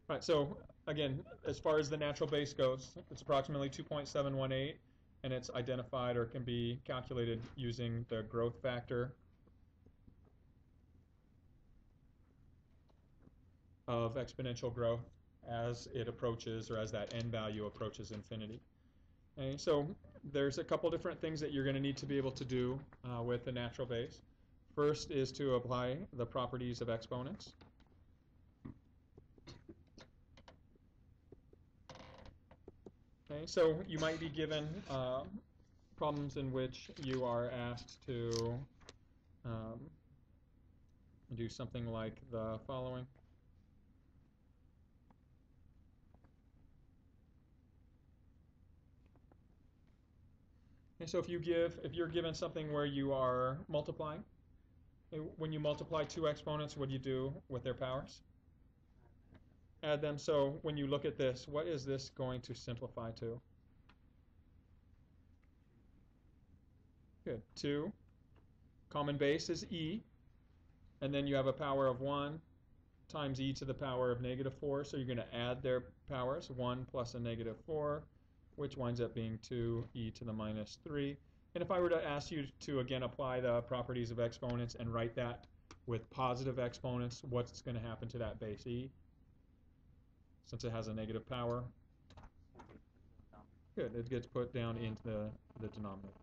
Right, so again, as far as the natural base goes, it's approximately 2.718, and it's identified or can be calculated using the growth factor of exponential growth as it approaches, or as that n value approaches infinity. Okay, so there's a couple different things that you're going to need to be able to do with the natural base. First is to apply the properties of exponents. Okay, so you might be given problems in which you are asked to do something like the following. Okay, so if you're given something where you are multiplying, when you multiply two exponents, what do you do with their powers? Add them. So when you look at this, what is this going to simplify to? Good. 2. Common base is e. And then you have a power of 1 times e to the power of negative 4. So you're going to add their powers, 1 plus a negative 4, which winds up being 2e to the minus 3. And if I were to ask you to, again, apply the properties of exponents and write that with positive exponents, what's going to happen to that base e? Since it has a negative power? Good, it gets put down into the denominator.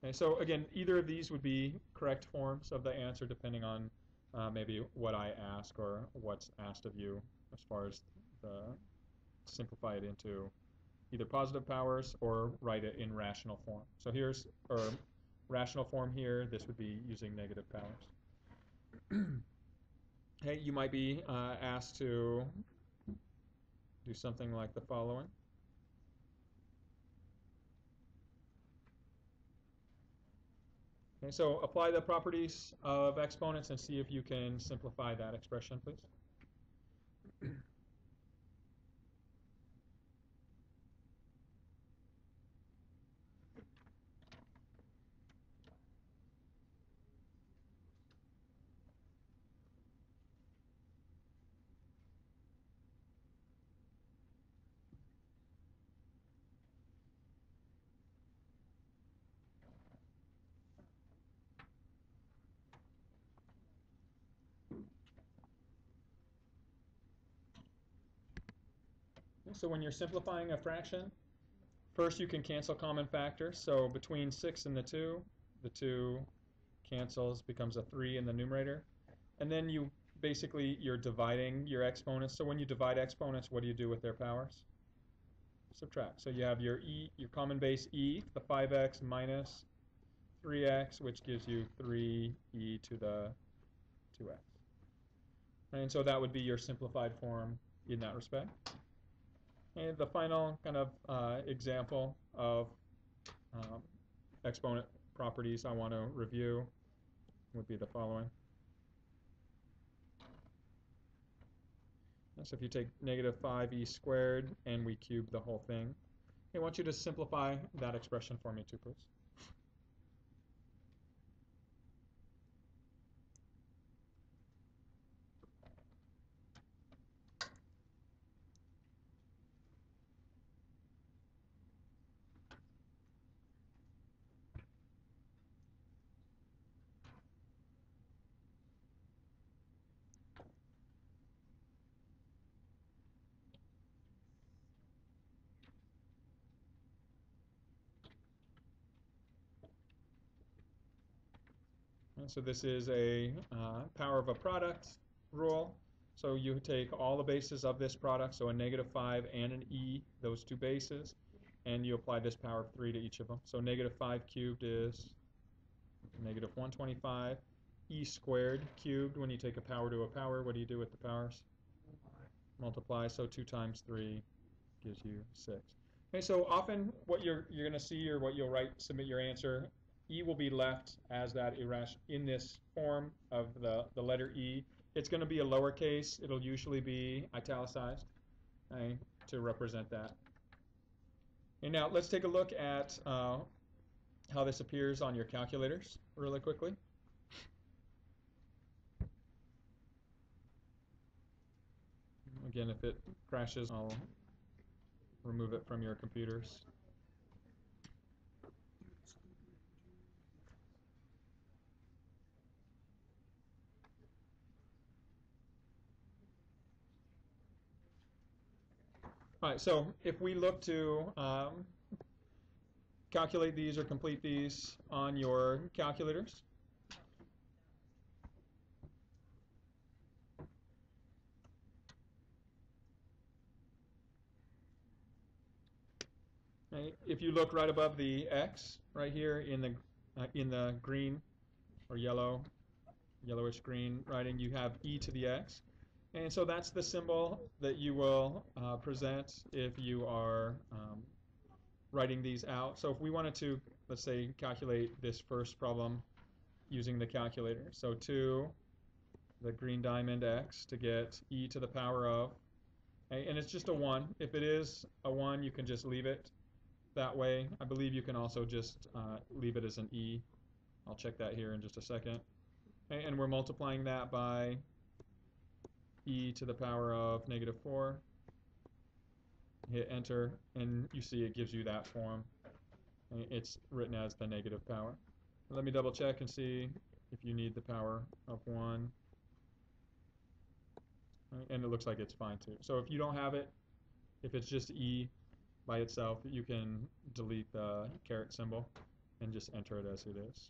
Okay, so again, either of these would be correct forms of the answer depending on maybe what I ask or what's asked of you as far as simplify it into either positive powers or write it in rational form. So here's rational form here. This would be using negative powers. Hey, you might be asked to do something like the following. Okay, so apply the properties of exponents and see if you can simplify that expression, please. So when you're simplifying a fraction, first you can cancel common factors. So between 6 and the 2 cancels, becomes a 3 in the numerator. And then you're dividing your exponents. So when you divide exponents, what do you do with their powers? Subtract. So you have your common base e, the 5x minus 3x, which gives you 3e to the 2x. And so that would be your simplified form in that respect. And the final kind of example of exponent properties I want to review would be the following. So if you take negative 5e squared and we cube the whole thing, I want you to simplify that expression for me too, please. And so this is a power of a product rule. So you take all the bases of this product, so a negative 5 and an e, those two bases, and you apply this power of 3 to each of them. So negative 5 cubed is negative 125. E squared cubed, when you take a power to a power, what do you do with the powers? Multiply, so 2 times 3 gives you 6. Okay, so often what you're going to see, or what you'll write, submit your answer, e will be left as that in this form of the letter e. It's going to be a lowercase. It'll usually be italicized, okay, to represent that. And now let's take a look at how this appears on your calculators really quickly. Again, if it crashes, I'll remove it from your computers. All right, so if we look to calculate these or complete these on your calculators, right, if you look right above the X, right here in the green or yellowish green writing, you have e to the x. And so that's the symbol that you will present if you are writing these out. So if we wanted to, let's say, calculate this first problem using the calculator. So 2, the green diamond x, to get e to the power of, and it's just a 1. If it is a 1, you can just leave it that way. I believe you can also just leave it as an e. I'll check that here in just a second. And we're multiplying that by e to the power of -4. Hit enter, and you see it gives you that form. It's written as the negative power. Let me double check and see if you need the power of 1. And it looks like it's fine too. So if you don't have it, if it's just e by itself, you can delete the caret symbol and just enter it as it is.